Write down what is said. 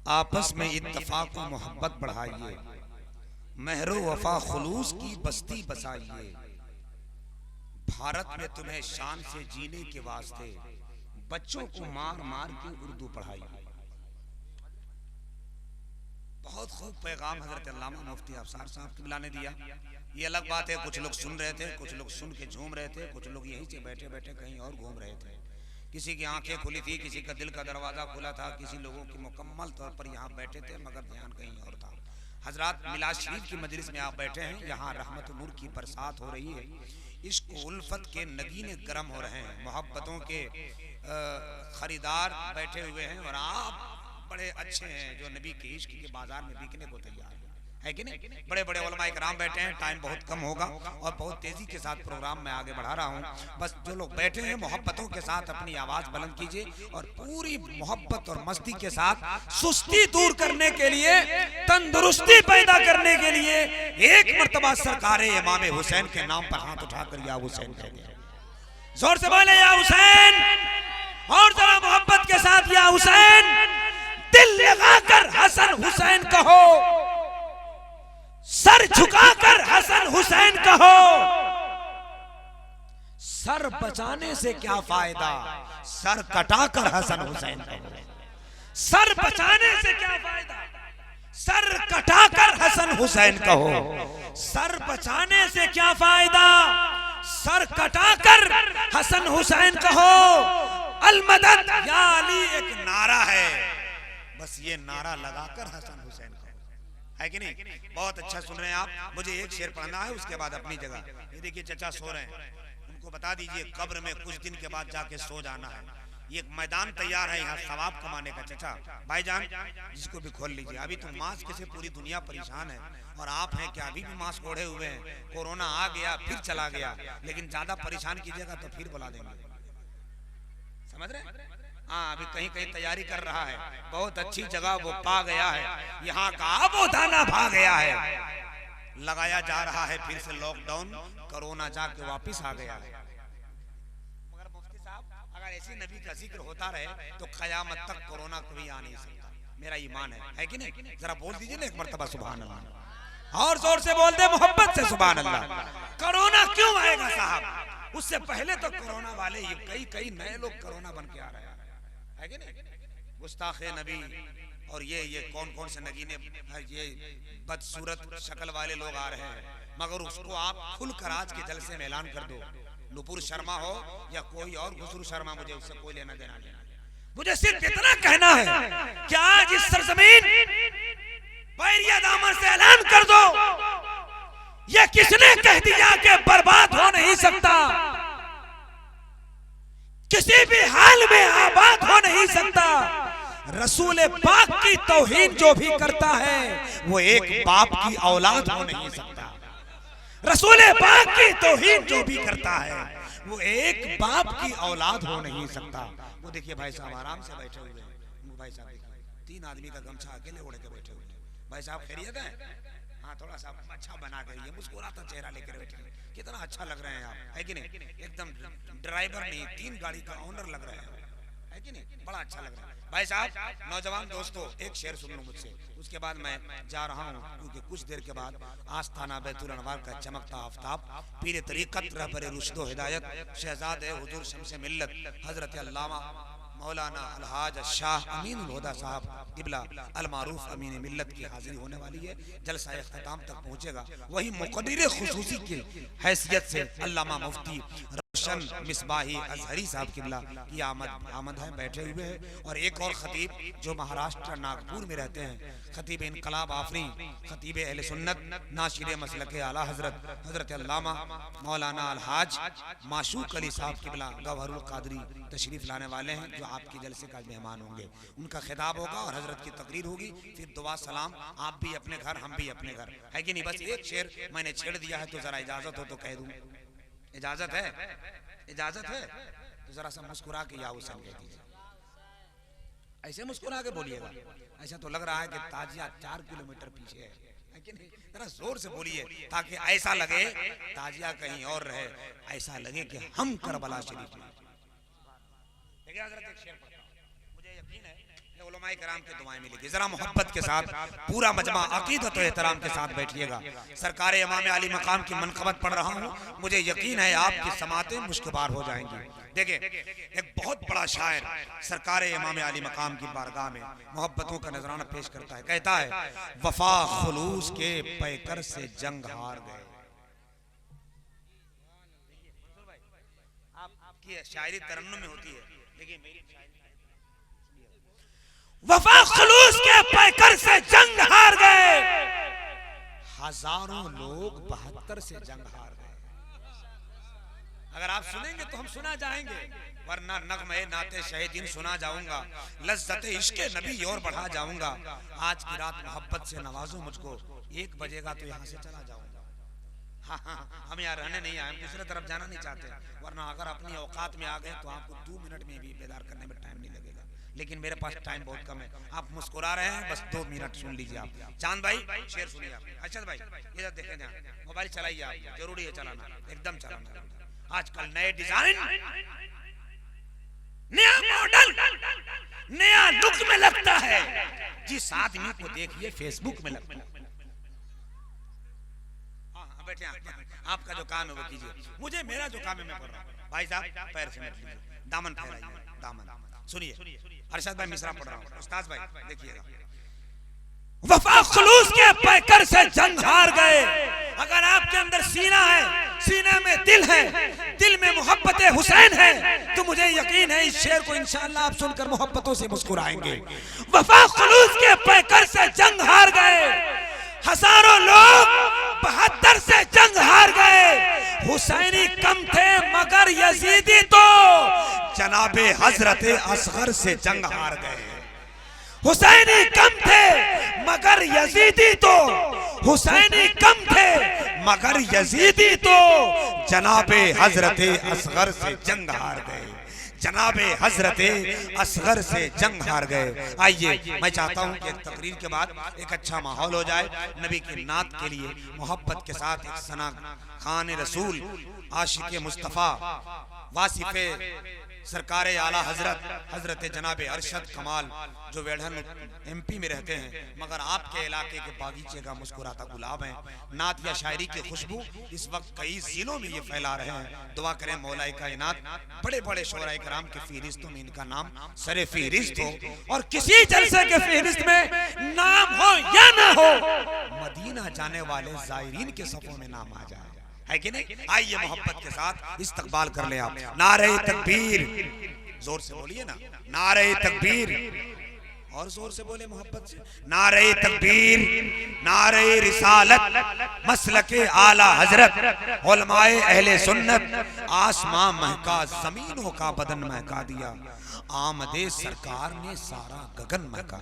आपस में इत्तफाक व मोहब्बत बढ़ाइए, महरो वफा खुलूस की बस्ती बसाइए। भारत में तुम्हें शान से जीने के वास्ते बच्चों को मार मार के उर्दू पढ़ाइए। बहुत खूब पैगाम हजरत अल्लामा मुफ्ती अफसार साहब की ने दिया। ये अलग बात है, कुछ लोग सुन रहे थे, कुछ लोग सुन के झूम रहे थे, कुछ लोग यहीं से बैठे बैठे कहीं और घूम रहे थे। किसी की आंखें खुली थी, किसी का दिल का दरवाजा खुला था, किसी लोगों की मुकम्मल तौर पर यहाँ बैठे थे मगर ध्यान कहीं और था। हजरात, मिलाद शरीफ की मजलिस में आप बैठे हैं, यहाँ रहमत नूर की बरसात हो रही है, इश्क उल्फत के नगीने गर्म हो रहे हैं, मोहब्बतों के खरीदार बैठे हुए हैं और आप बड़े अच्छे हैं जो नबी के इश्क के बाजार में बिकने को तैयार है कि नहीं। बड़े बड़े उलमा इकराम बैठे हैं, टाइम बहुत कम होगा और बहुत तेजी के साथ प्रोग्राम में आगे बढ़ा रहा हूँ। बस जो लोग बैठे हैं मोहब्बतों के साथ अपनी आवाज बुलंद कीजिए और पूरी मोहब्बत और मस्ती के साथ सुस्ती दूर करने के लिए, तंदुरुस्ती पैदा करने के लिए एक मर्तबा सरकारे इमाम हुसैन के नाम पर हाथ उठाकर या हुसैन कहेंगे। जोर से बोले या हुसैन, और जरा मोहब्बत के साथ या हुसैन। दिल लगाकर हसन हुसैन कहो, सर झुकाकर हसन हुसैन कहो। सर बचाने से क्या फायदा, सर कटाकर हसन हुसैन कहो। सर बचाने से क्या फायदा, सर कटाकर हसन हुसैन कहो। सर बचाने से क्या फायदा, सर कटाकर हसन हुसैन कहो। अलमदद या अली एक नारा है, बस ये नारा लगाकर हसन हुसैन कहो, है कि नहीं। बहुत अच्छा सुन रहे हैं आप। मुझे एक शेर पढ़ना है, उसके बाद अपनी जगह। ये देखिए चचा सो रहे हैं, उनको बता दीजिए कब्र में कुछ दिन के बाद जाके सो जाना है। ये मैदान तैयार है यहाँ सवाब कमाने का। चचा भाईजान जिसको भी खोल लीजिए। अभी तो मास्क से पूरी दुनिया परेशान है और आप हैं क्या अभी भी मास्क ओढ़े हुए हैं। कोरोना आ गया फिर चला गया, लेकिन ज्यादा परेशान कीजिएगा तो फिर बुला देंगे, समझ रहे। हाँ, अभी कहीं कहीं तैयारी कर रहा है, बहुत अच्छी जगह वो पा गया है, यहाँ का वो दाना भा गया है। लगाया जा रहा है फिर से लॉकडाउन, कोरोना जाके वापिस आ गया है। मगर मुफ्ती साहब अगर ऐसी नबी का जिक्र होता रहे तो कयामत तक कोरोना कभी आ नहीं सकता, मेरा ईमान है कि नहीं। जरा बोल दीजिए ना एक मर्तबा सुभान अल्लाह, और जोर से बोल दे मोहब्बत से सुभान अल्लाह। कोरोना क्यों आएगा साहब, उससे पहले तो कोरोना वाले ये कई नए लोग कोरोना बन के आ रहे हैं, है कि नहीं। गुस्ताखे नबी और ये कौन से नगीने ये बदसूरत शक्ल वाले लोग आ रहे हैं, मगर उसको आप खुलकर आज के जलसे में ऐलान कर दो। नुपुर शर्मा हो या कोई और, खुसरू शर्मा, मुझे उससे कोई लेना देना नहीं। मुझे सिर्फ इतना कहना है कि आज इस सरजमीन बैरिया दामन से ऐलान कर दो, ये किसने कह दिया कि बर्बाद हो नहीं सकता, किसी भी हाल में आबाद हो नहीं सकता। रसूल पाक की तौहीन जो भी करता है वो एक बाप की औलाद हो नहीं सकता। रसूल पाक की तौहीन जो भी करता है वो एक बाप की औलाद हो नहीं सकता। वो देखिए भाई साहब आराम से बैठे हुए हैं, भाई साहब 3 आदमी का गमछा अकेले ओढ़ के बैठे हुए हैं। भाई साहब खैरियत है? हाँ, थोड़ा सा अच्छा बना कर, ये मुस्कुराता चेहरा लेकर बैठे हैं, कितना अच्छा लग रहे हैं आप, है कि नहीं। एकदम ड्राइवर नहीं 3 गाड़ी का ओनर लग रहे हैं, है कि नहीं, बड़ा अच्छा लग रहा है। भाई साहब नौजवान दोस्तों एक शेर सुन लो मुझसे, उसके बाद मैं जा रहा हूँ, क्योंकि कुछ देर के बाद आस्ताना बैतुल अनवार का चमकता आफताब पीर तरीक़त रहबर रुश्द हिदायत शहजादे हुजूर शम्स मिल्लत हजरत अल्लामा मौलाना अलहाज शाह अमीन उल हुदा साहब क़िबला अल मारूफ अमीन मिल्लत की हाजिरी होने वाली है। जलसा इख्तिताम तक पहुंचेगा, वही मुक़र्रिर खुसूसी की हैसियत से अल्लामा मुफ्ती रोशन मिसबाही अजहरी साहब क़िबला की आमद है, बैठे हुए हैं। और एक और खतीब जो महाराष्ट्र नागपुर में रहते हैं, खतीब इनकलाब आफरी, खतीब अहले सुन्नत, नाशिर मसलक आला हजरत अल्लामा मौलाना अलहाज माशूक अली साहब क़िबला गौहरुल क़ादरी तशरीफ लाने वाले हैं, जो आपके जलसे का मेहमान होंगे। उनका खिताब होगा और हजरत की तकरीर होगी, फिर दुआ सलाम, आप भी अपने घर हम भी अपने घर, है कि नहीं। बस एक शेर मैंने छेड़ दिया है तो जरा इजाजत हो तो कह दूं, इजाजत है? इजाजत है तो जरा सा मुस्कुरा के या हुसैन कह दीजिए, ऐसे मुस्कुरा के बोलिएगा। ऐसा तो लग रहा है कि ताजिया 4 किलोमीटर पीछे है कि नहीं। जरा जोर से बोलिए ताकि ऐसा लगे ताजिया कहीं और रहे, ऐसा लगे कि हम करबला शरीफ में। देखिए हजरत एक शेर पढ़ता हूं, मुझे यकीन है उलमाए कराम की दुआएं मिलेगी। जरा मोहब्बत के साथ पूरा मजमा अकीदत और एहतराम के साथ बैठिएगा। सरकार इमाम आली मकाम की मनक़बत पढ़ रहा हूँ, मुझे यकीन है आपकी समातें मुश्किबार हो जाएंगी। देखिए एक बहुत बड़ा शायर सरकार इमाम आली मकाम की बारगाह में मोहब्बतों का नजराना पेश करता है। कहता है वफा खुलूस के पैकर से जंग हार गए। आपकी शायरी तरन्नुम में होती है, लेकिन मेरी वफा खुलूस के पैकर से जंग हार गए, हजारों लोग 72 से जंग हार गए। अगर आप सुनेंगे तो हम सुना जाएंगे, वरना नगमे नाते शहीदीन सुना जाऊंगा, लज्जत इश्क़े नबी और बढ़ा जाऊंगा। आज की रात मोहब्बत से नवाजो मुझको, 1 बजेगा तो यहाँ से चला जाऊंगा। हाँ हाँ, हम यहाँ रहने नहीं आए, दूसरे तरफ जाना नहीं चाहते, वरना अगर अपनी औकात में आ गए तो आपको 2 मिनट में भी बेदार करने में टाइम नहीं लगेगा। लेकिन मेरे पास टाइम बहुत कम है, आप मुस्कुरा रहे हैं, बस 2 मिनट सुन लीजिए आप। चांद भाई शेर सुनिए आप। अरशद भाई इधर देखें, जहाँ मोबाइल चलाइए आप, जरूरी है चलाना, एकदम चलाना। आजकल नए डिजाइन, नया मॉडल, नया लुक में लगता है। जिस आदमी को देखिए फेसबुक में लगता है। हाँ बैठे आपका जो काम है वो कीजिए, मुझे मेरा जो काम है मैं कर रहा हूँ। भाई साहब पैर समेट लीजिए, दामन फैलाइए, दामन सुनिए। अरशद भाई मिश्रा पढ़ रहा हूँ, उस्ताद भाई देखिएगा। वफा खुलूस के पैकर से जंग हार गए। अगर आपके अंदर सीना है, सीने में दिल है, दिल में मोहब्बत हुसैन है, तो मुझे यकीन है इस शेर को इंशाअल्लाह आप सुनकर मोहब्बतों से मुस्कुराएंगे। वफा खुलूस के पैकर से जंग हार गए, हजारों लोग 72 से जंग हार गए। हुसैनी कम थे मगर यजीदी तो जनाबे हजरत असगर से जंग हार गए। हुसैनी कम थे मगर यजीदी तो, हुसैनी कम थे मगर यजीदी तो जनाबे हजरत असगर से जंग हार गए, जनाबे हजरत असगर से जंग हार गए। आइए मैं चाहता हूं कि एक तकरीर के बाद एक अच्छा माहौल हो जाए, नबी की नात के लिए मोहब्बत के साथ एक सना खान रसूल आशिक मुस्तफ़ा वासिफे सरकार आला हजरत जनाबे अरशद कमाल जो वेढ़न MP में रहते हैं, मगर आपके इलाके के बागीचे का मुस्कुराता गुलाब है। नात या शायरी की खुशबू इस वक्त कई जिलों में ये फैला रहे हैं। दुआ करें मौला कायनात बड़े बड़े शोराए कराम के फहरिस्तों में इनका नाम सरे फहरिस्त हो, और किसी जलसे के फहरिस्त में नाम हो या ना हो, मदीना जाने वाले जायरीन के सफों में नाम आ जाए, है कि नहीं? आइए मोहब्बत के साथ इस्तकबाल कर ले आप। नारे तकबीर, जोर से बोलिए ना, नारे तकबीर, और जोर से बोले मोहब्बत से। नारे तकबीर, नारे रिसालत, मसलके आला हजरत, उलमाए अहले सुन्नत, आसमां महका जमीनों का बदन महका दिया, आमदे सरकार ने सारा गगन महका।